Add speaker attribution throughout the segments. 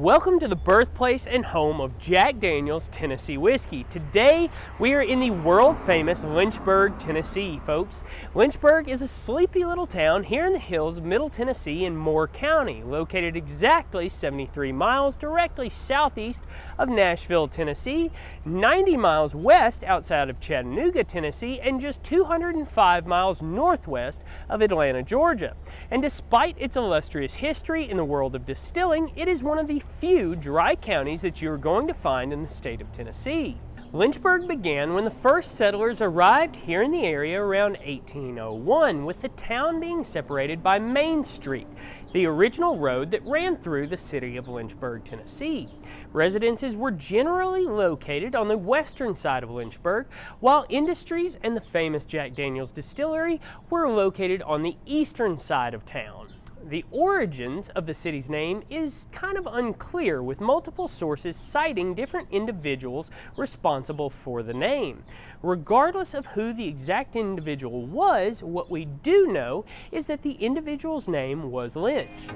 Speaker 1: Welcome to the birthplace and home of Jack Daniels Tennessee Whiskey. Today, we are in the world-famous Lynchburg, Tennessee, folks. Lynchburg is a sleepy little town here in the hills of Middle Tennessee in Moore County, located exactly 73 miles directly southeast of Nashville, Tennessee, 90 miles west outside of Chattanooga, Tennessee, and just 205 miles northwest of Atlanta, Georgia. And despite its illustrious history in the world of distilling, it is one of the few dry counties that you are going to find in the state of Tennessee. Lynchburg began when the first settlers arrived here in the area around 1801, with the town being separated by Main Street, the original road that ran through the city of Lynchburg, Tennessee. Residences were generally located on the western side of Lynchburg, while industries and the famous Jack Daniels Distillery were located on the eastern side of town. The origins of the city's name is kind of unclear, with multiple sources citing different individuals responsible for the name. Regardless of who the exact individual was, what we do know is that the individual's name was Lynch.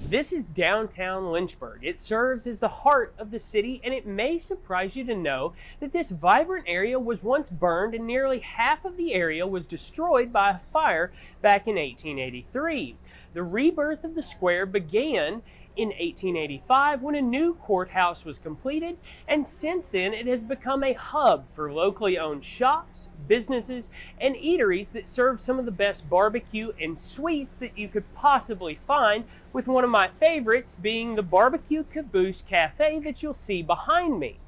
Speaker 1: This is downtown Lynchburg. It serves as the heart of the city, and it may surprise you to know that this vibrant area was once burned and nearly half of the area was destroyed by a fire back in 1883. The rebirth of the square began in 1885 when a new courthouse was completed, and since then it has become a hub for locally owned shops, businesses, and eateries that serve some of the best barbecue and sweets that you could possibly find, with one of my favorites being the Barbecue Caboose Cafe that you'll see behind me.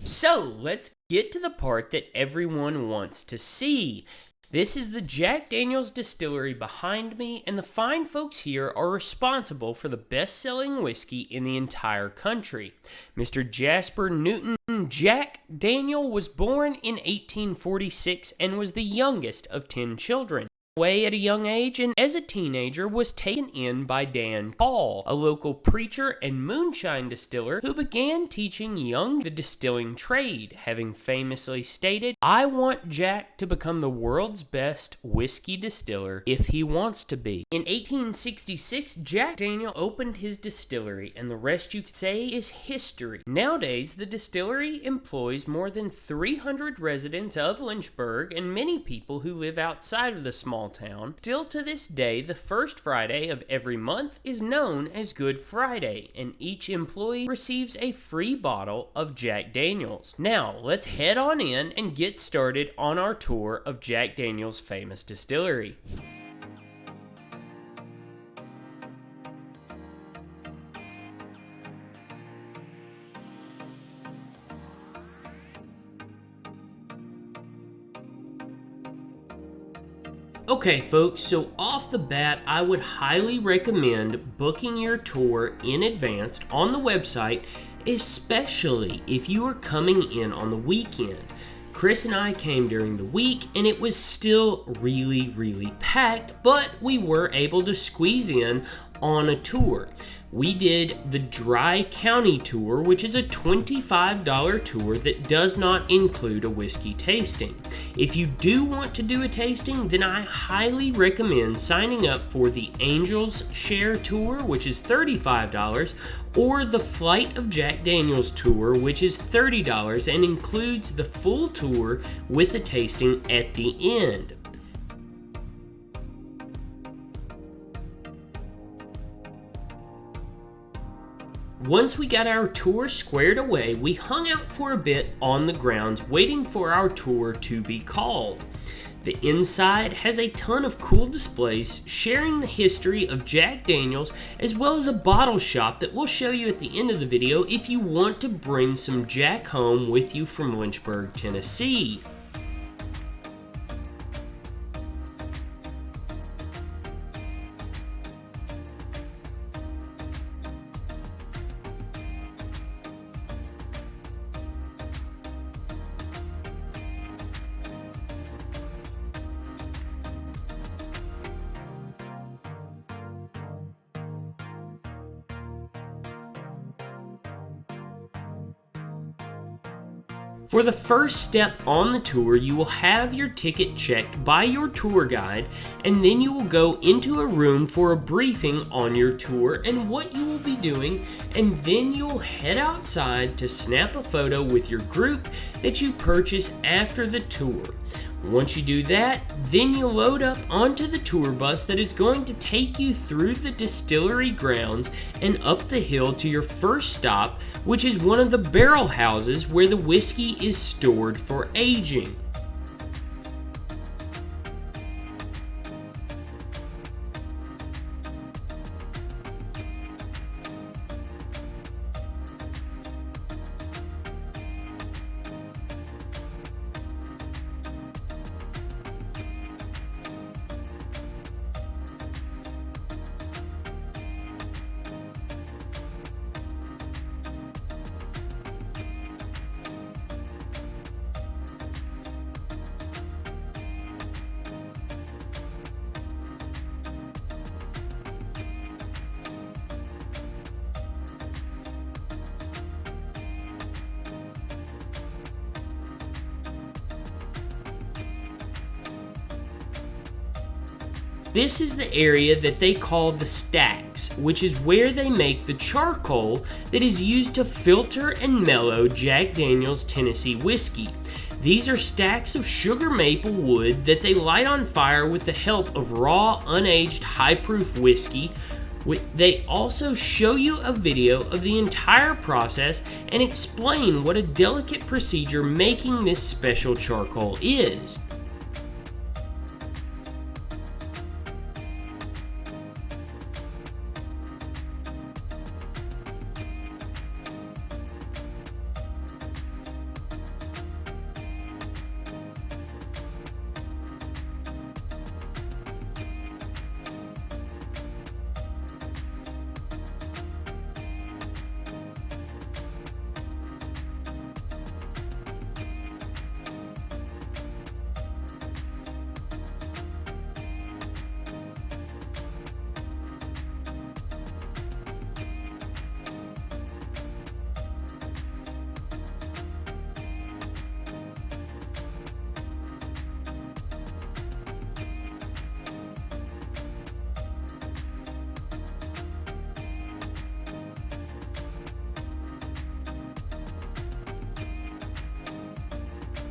Speaker 1: So let's get to the part that everyone wants to see. This is the Jack Daniels Distillery behind me, and the fine folks here are responsible for the best-selling whiskey in the entire country. Mr. Jasper Newton Jack Daniel was born in 1846 and was the youngest of 10 children. Away at a young age, and as a teenager was taken in by Dan Paul, a local preacher and moonshine distiller who began teaching young the distilling trade, having famously stated, "I want Jack to become the world's best whiskey distiller if he wants to be." In 1866, Jack Daniel opened his distillery, and the rest you could say is history. Nowadays, the distillery employs more than 300 residents of Lynchburg and many people who live outside of the small small town, still to this day, the first Friday of every month is known as Good Friday, and each employee receives a free bottle of Jack Daniels. Now, let's head on in and get started on our tour of Jack Daniels' famous distillery. Okay folks, so off the bat, I would highly recommend booking your tour in advance on the website, especially if you are coming in on the weekend. Chris and I came during the week and it was still really packed, but we were able to squeeze in on a tour. We did the Dry County tour, which is a $25 tour that does not include a whiskey tasting. If you do want to do a tasting, then I highly recommend signing up for the Angels Share tour, which is $35, or the Flight of Jack Daniels tour, which is $30 and includes the full tour with a tasting at the end. Once we got our tour squared away, we hung out for a bit on the grounds waiting for our tour to be called. The inside has a ton of cool displays sharing the history of Jack Daniels, as well as a bottle shop that we'll show you at the end of the video if you want to bring some Jack home with you from Lynchburg, Tennessee. For the first step on the tour, you will have your ticket checked by your tour guide, and then you will go into a room for a briefing on your tour and what you will be doing, and then you'll head outside to snap a photo with your group that you purchase after the tour. Once you do that, then you load up onto the tour bus that is going to take you through the distillery grounds and up the hill to your first stop, which is one of the barrel houses where the whiskey is stored for aging. This is the area that they call the stacks, which is where they make the charcoal that is used to filter and mellow Jack Daniels Tennessee whiskey. These are stacks of sugar maple wood that they light on fire with the help of raw, unaged, high-proof whiskey. They also show you a video of the entire process and explain what a delicate procedure making this special charcoal is.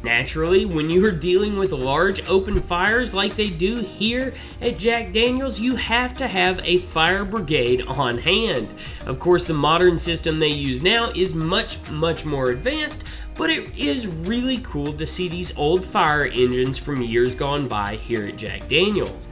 Speaker 1: Naturally, when you are dealing with large open fires like they do here at Jack Daniels, you have to have a fire brigade on hand. Of course, the modern system they use now is much more advanced, but it is really cool to see these old fire engines from years gone by here at Jack Daniels.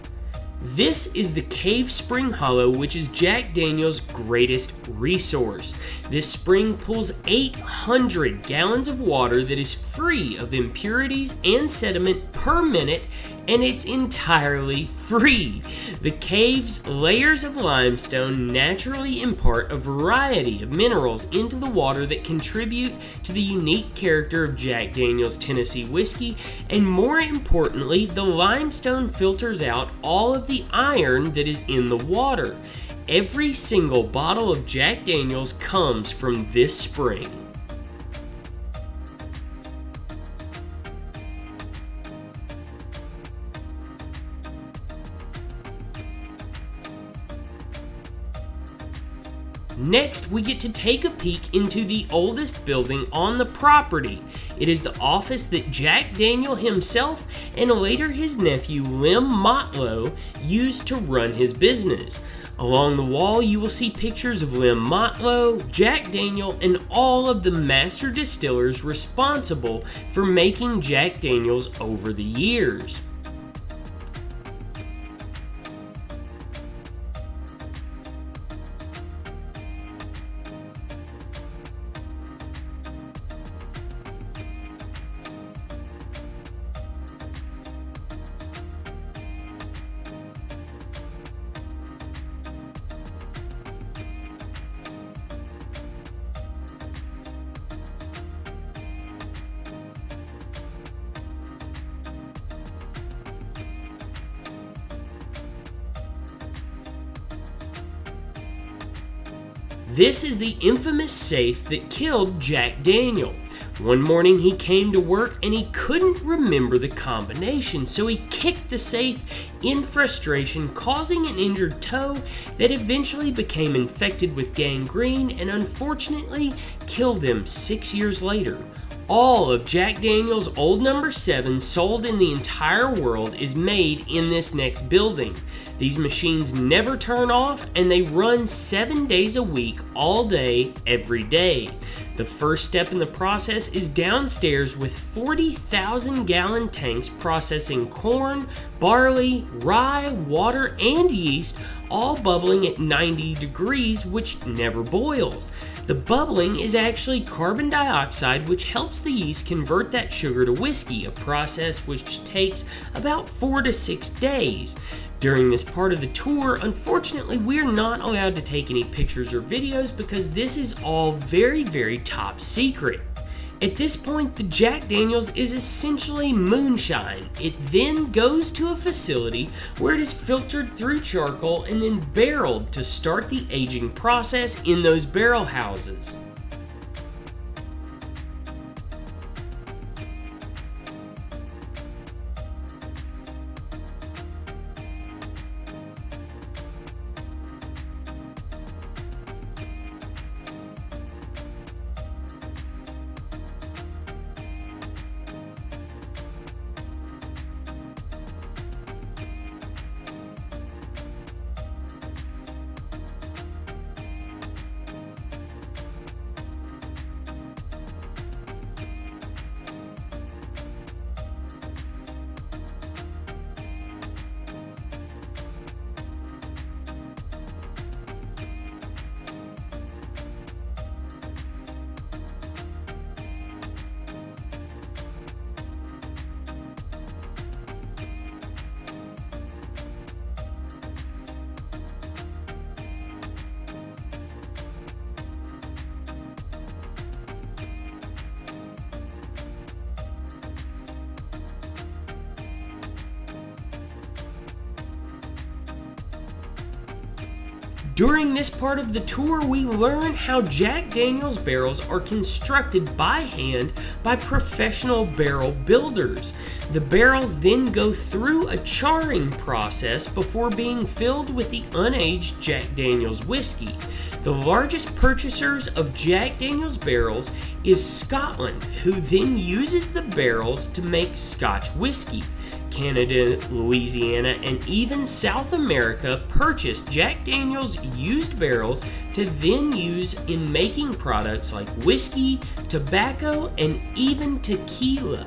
Speaker 1: This is the Cave Spring Hollow, which is Jack Daniels' greatest resource. This spring pulls 800 gallons of water that is free of impurities and sediment per minute, and it's entirely free. The cave's layers of limestone naturally impart a variety of minerals into the water that contribute to the unique character of Jack Daniels Tennessee whiskey, and more importantly, the limestone filters out all of the iron that is in the water. Every single bottle of Jack Daniels comes from this spring. Next, we get to take a peek into the oldest building on the property. It is the office that Jack Daniel himself and later his nephew Lem Motlow used to run his business. Along the wall, you will see pictures of Lem Motlow, Jack Daniel, and all of the master distillers responsible for making Jack Daniels over the years. This is the infamous safe that killed Jack Daniel. One morning he came to work and he couldn't remember the combination, so he kicked the safe in frustration, causing an injured toe that eventually became infected with gangrene and unfortunately killed him 6 years later. All of Jack Daniels' Old No. 7 sold in the entire world is made in this next building. These machines never turn off and they run 7 days a week, all day, every day. The first step in the process is downstairs with 40,000 gallon tanks processing corn, barley, rye, water, and yeast, all bubbling at 90 degrees, which never boils. The bubbling is actually carbon dioxide, which helps the yeast convert that sugar to whiskey, a process which takes about 4 to 6 days. During this part of the tour, unfortunately, we're not allowed to take any pictures or videos because this is all very top secret. At this point, the Jack Daniels is essentially moonshine. It then goes to a facility where it is filtered through charcoal and then barreled to start the aging process in those barrel houses. During this part of the tour, we learn how Jack Daniels barrels are constructed by hand by professional barrel builders. The barrels then go through a charring process before being filled with the unaged Jack Daniels whiskey. The largest purchasers of Jack Daniels barrels is Scotland, who then uses the barrels to make Scotch whiskey. Canada, Louisiana, and even South America purchase Jack Daniels used barrels to then use in making products like whiskey, tobacco, and even tequila.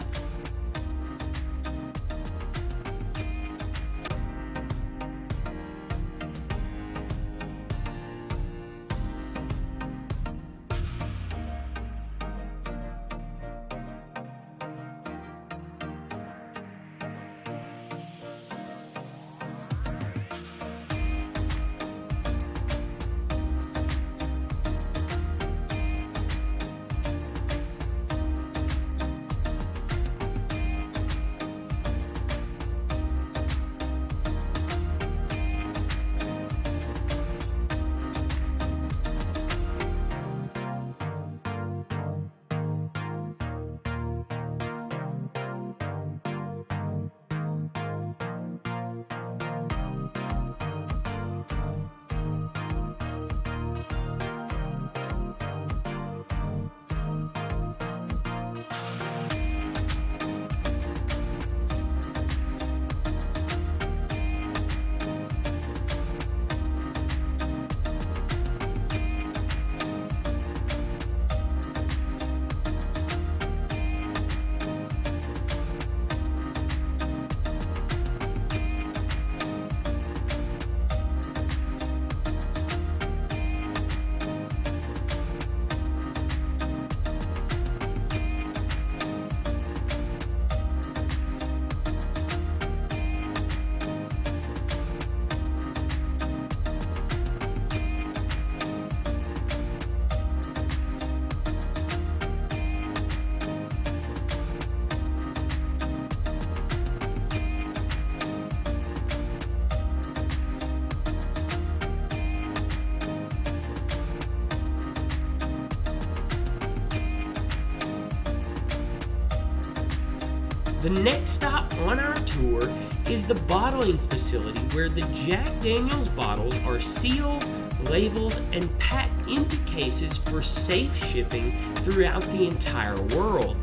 Speaker 1: The next stop on our tour is the bottling facility where the Jack Daniels bottles are sealed, labeled, and packed into cases for safe shipping throughout the entire world.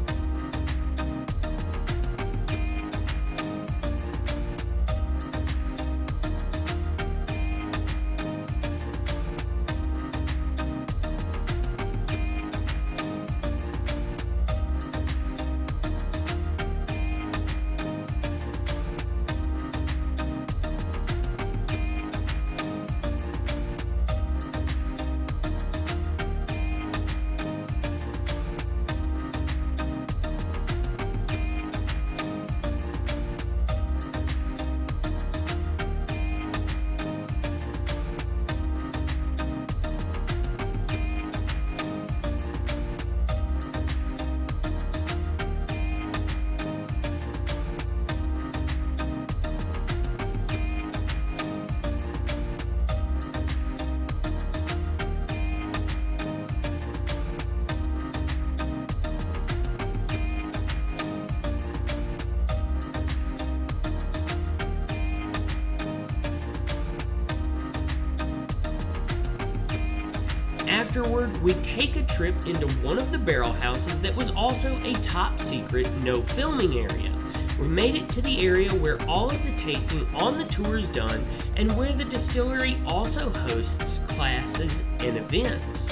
Speaker 1: Afterward, we take a trip into one of the barrel houses that was also a top secret, no filming area. We made it to the area where all of the tasting on the tour is done and where the distillery also hosts classes and events.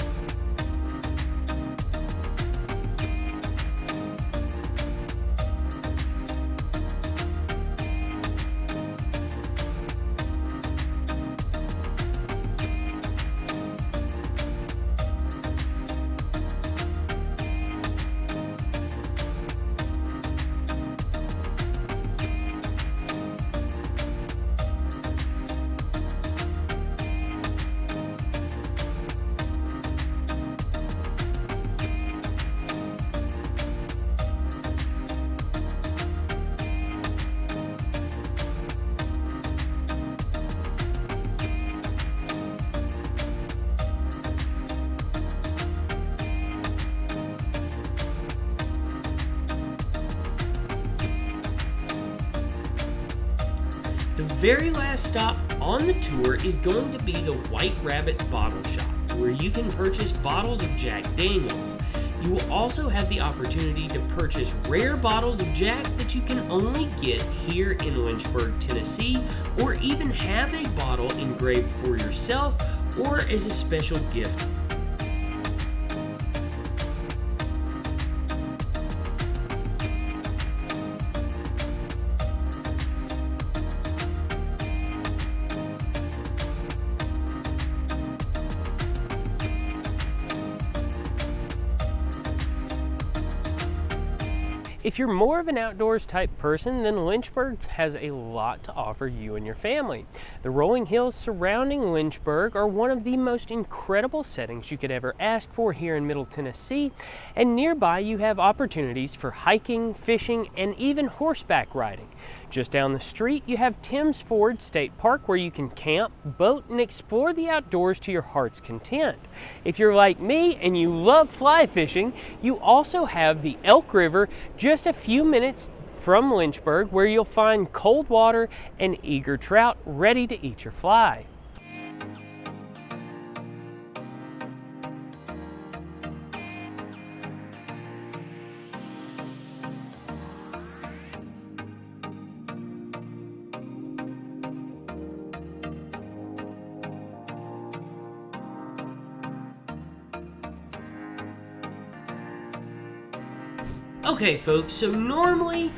Speaker 1: The very last stop on the tour is going to be the White Rabbit Bottle Shop, where you can purchase bottles of Jack Daniels. You will also have the opportunity to purchase rare bottles of Jack that you can only get here in Lynchburg, Tennessee, or even have a bottle engraved for yourself or as a special gift. If you're more of an outdoors type person, then Lynchburg has a lot to offer you and your family. The rolling hills surrounding Lynchburg are one of the most incredible settings you could ever ask for here in Middle Tennessee, and nearby you have opportunities for hiking, fishing, and even horseback riding. Just down the street you have Tim's Ford State Park where you can camp, boat, and explore the outdoors to your heart's content. If you're like me and you love fly fishing, you also have the Elk River just a few minutes from Lynchburg where you'll find cold water and eager trout ready to eat your fly. Okay folks, so normally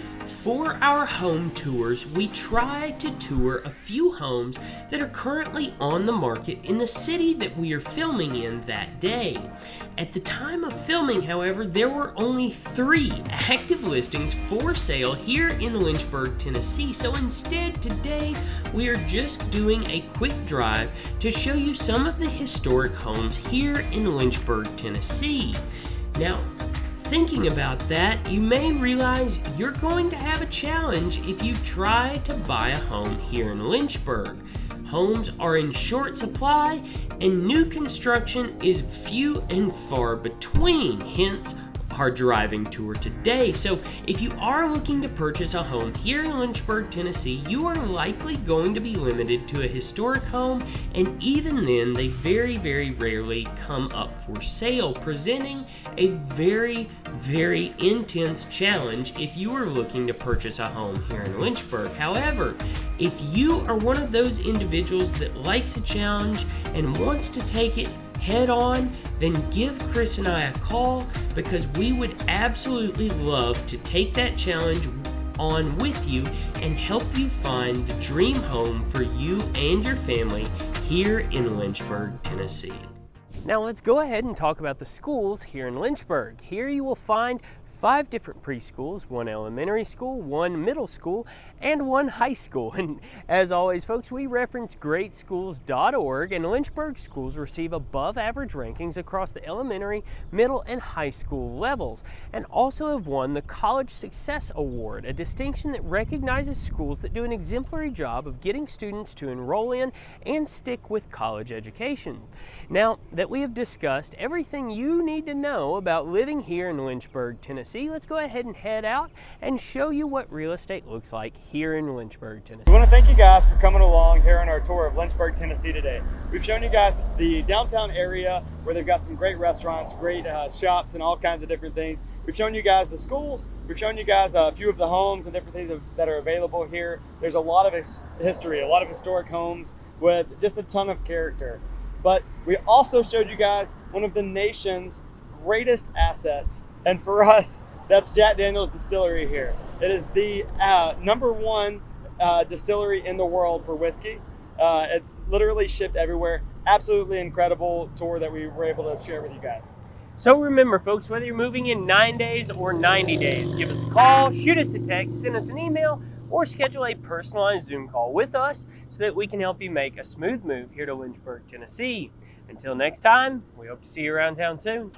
Speaker 1: for our home tours, we try to tour a few homes that are currently on the market in the city that we are filming in that day. At the time of filming, however, there were only 3 active listings for sale here in Lynchburg, Tennessee. So instead, today, we are just doing a quick drive to show you some of the historic homes here in Lynchburg, Tennessee. Now, thinking about that, you may realize you're going to have a challenge if you try to buy a home here in Lynchburg. Homes are in short supply and new construction is few and far between, hence our driving tour today. So if you are looking to purchase a home here in Lynchburg, Tennessee, you are likely going to be limited to a historic home, and even then they very, very rarely come up for sale, presenting a very, very intense challenge if you are looking to purchase a home here in Lynchburg. However, if you are one of those individuals that likes a challenge and wants to take it head on, then give Chris and I a call, because we would absolutely love to take that challenge on with you and help you find the dream home for you and your family here in Lynchburg, Tennessee. Now let's go ahead and talk about the schools here in Lynchburg. Here you will find 5 different preschools, 1 elementary school, 1 middle school, and 1 high school. And as always, folks, we reference greatschools.org, and Lynchburg schools receive above average rankings across the elementary, middle, and high school levels, and also have won the College Success Award, a distinction that recognizes schools that do an exemplary job of getting students to enroll in and stick with college education. Now that we have discussed everything you need to know about living here in Lynchburg, Tennessee, let's go ahead and head out and show you what real estate looks like here in Lynchburg, Tennessee.
Speaker 2: We want to thank you guys for coming along here on our tour of Lynchburg, Tennessee today. We've shown you guys the downtown area where they've got some great restaurants, great shops, and all kinds of different things. We've shown you guys the schools. We've shown you guys a few of the homes and different things that are available here. There's a lot of history, a lot of historic homes with just a ton of character. But we also showed you guys one of the nation's greatest assets, and for us, that's Jack Daniels Distillery here. It is the #1 distillery in the world for whiskey. It's literally shipped everywhere. Absolutely incredible tour that we were able to share with you guys.
Speaker 1: So remember, folks, whether you're moving in 9 days or 90 days, give us a call, shoot us a text, send us an email, or schedule a personalized Zoom call with us so that we can help you make a smooth move here to Lynchburg, Tennessee. Until next time, we hope to see you around town soon.